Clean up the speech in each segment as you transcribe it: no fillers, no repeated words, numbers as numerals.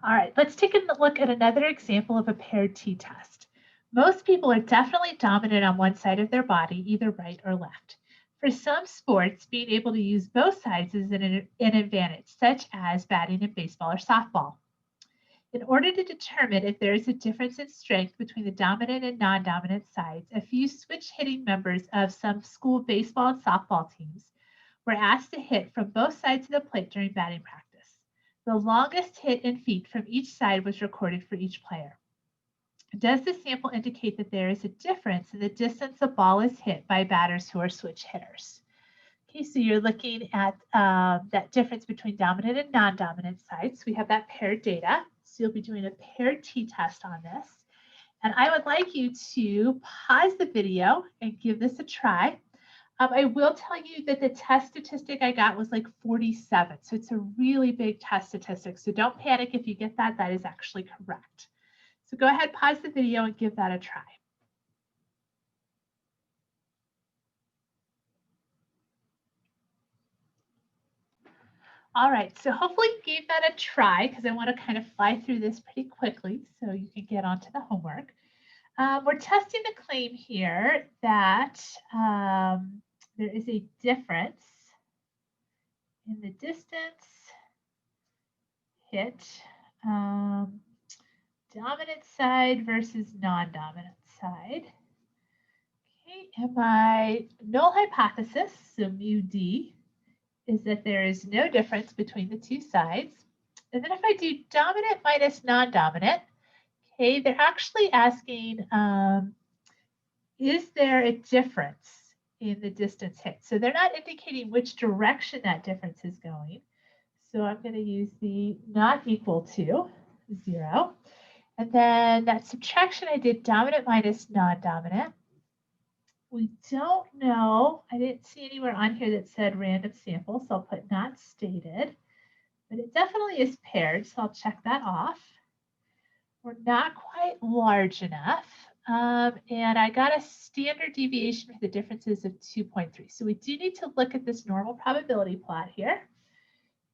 All right, let's take a look at another example of a paired t-test. Most people are definitely dominant on one side of their body, either right or left. For some sports, being able to use both sides is an advantage, such as batting in baseball or softball. In order to determine if there is a difference in strength between the dominant and non-dominant sides, a few switch hitting members of some school baseball and softball teams were asked to hit from both sides of the plate during batting practice. The longest hit in feet from each side was recorded for each player. Does the sample indicate that there is a difference in the distance a ball is hit by batters who are switch hitters? Okay, so you're looking at that difference between dominant and non-dominant sides. We have that paired data. So you'll be doing a paired t-test on this. And I would like you to pause the video and give this a try. I will tell you that the test statistic I got was like 47. So it's a really big test statistic. So don't panic if you get that. That is actually correct. So go ahead, pause the video and give that a try. All right, so hopefully you gave that a try because I want to kind of fly through this pretty quickly so you can get onto the homework. We're testing the claim here that there is a difference in the distance hit, dominant side versus non-dominant side. Okay, and my null hypothesis, so mu d, is that there is no difference between the two sides. And then if I do dominant minus non-dominant, okay, they're actually asking, is there a difference in the distance hit? So they're not indicating which direction that difference is going. So I'm going to use the not equal to 0. And then that subtraction, I did dominant minus non-dominant. We don't know, I didn't see anywhere on here that said random sample, so I'll put not stated, but it definitely is paired, so I'll check that off. We're not quite large enough, and I got a standard deviation for the differences of 2.3. So we do need to look at this normal probability plot here.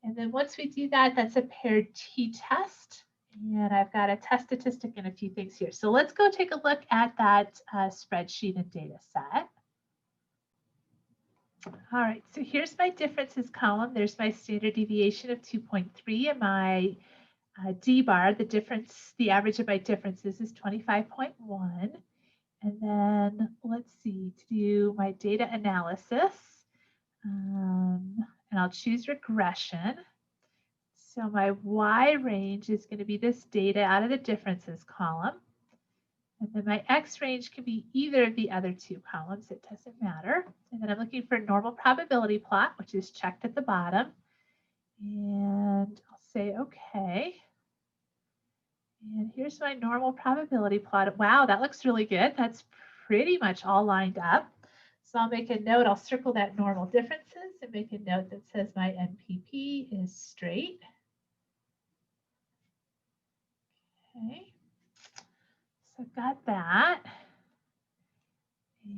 And then once we do that, that's a paired t-test. And I've got a test statistic and a few things here. So let's go take a look at that spreadsheet and data set. All right, so here's my differences column. There's my standard deviation of 2.3 and my D bar, the difference, the average of my differences is 25.1. And then let's see, to do my data analysis, and I'll choose regression. So my Y range is going to be this data out of the differences column. And then my X range can be either of the other two columns. It doesn't matter. And then I'm looking for a normal probability plot, which is checked at the bottom. And I'll say OK. And here's my normal probability plot. Wow, that looks really good. That's pretty much all lined up. So I'll make a note. I'll circle that normal differences and make a note that says my NPP is straight. Okay, so I've got that.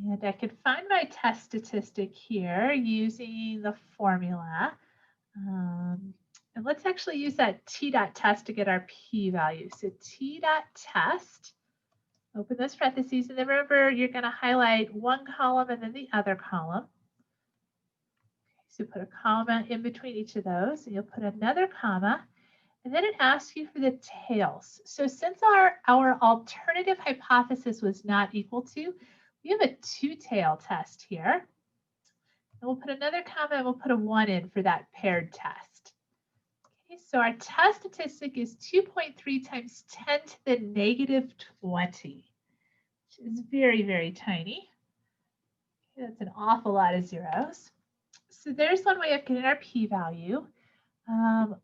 And I can find my test statistic here using the formula. And let's actually use that t.test to get our p-value. So t.test, open those parentheses, and then remember you're going to highlight one column and then the other column. So put a comma in between each of those, and you'll put another comma. And then it asks you for the tails. So since our alternative hypothesis was not equal to, we have a two-tail test here. And we'll put another comma and we'll put a 1 in for that paired test. Okay, so our test statistic is 2.3 times 10 to the negative 20, which is very, very tiny. Okay, that's an awful lot of zeros. So there's one way of getting our p-value.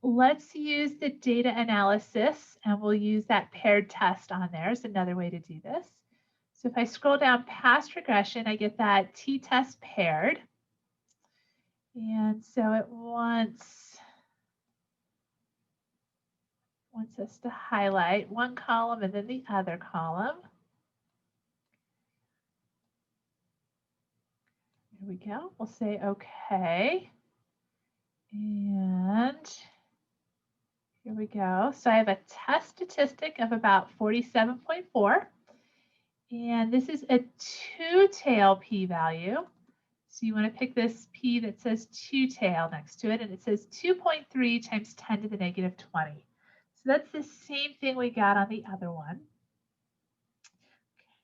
Let's use the data analysis, and we'll use that paired test on there as another way to do this. So if I scroll down past regression, I get that t-test paired. And so it wants us to highlight one column and then the other column. Here we go. We'll say OK. And Here we go. So I have a test statistic of about 47.4. And this is a two-tail p-value. So you want to pick this p that says two-tail next to it, and it says 2.3 times 10 to the negative 20. So that's the same thing we got on the other one.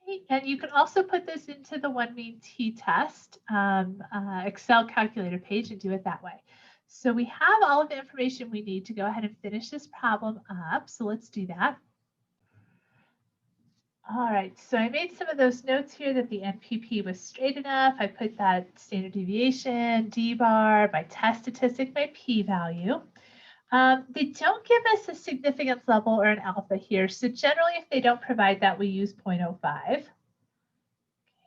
Okay. And you can also put this into the one mean t-test Excel calculator page and do it that way. So we have all of the information we need to go ahead and finish this problem up. So let's do that. All right, so I made some of those notes here that the NPP was straight enough. I put that standard deviation, D-bar, my test statistic, my p-value. They don't give us a significance level or an alpha here. So generally, if they don't provide that, we use 0.05.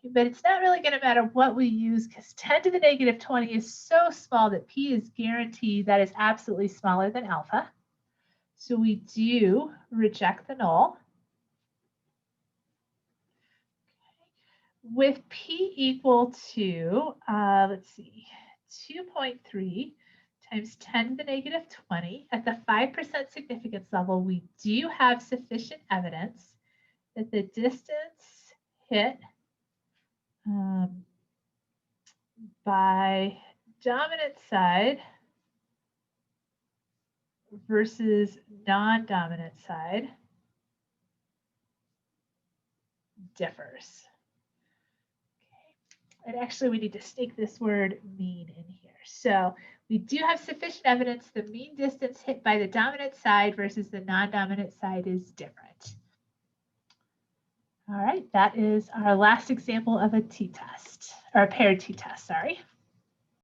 But it's not really going to matter what we use because 10 to the negative 20 is so small that p is guaranteed that is absolutely smaller than alpha. So we do reject the null. With p equal to, let's see, 2.3 times 10 to the negative 20, at the 5% significance level, we do have sufficient evidence that the distance hit by dominant side versus non-dominant side differs. And actually, we need to stick this word mean in here. So we do have sufficient evidence the mean distance hit by the dominant side versus the non-dominant side is different. All right, that is our last example of a t-test, or a paired t-test, sorry.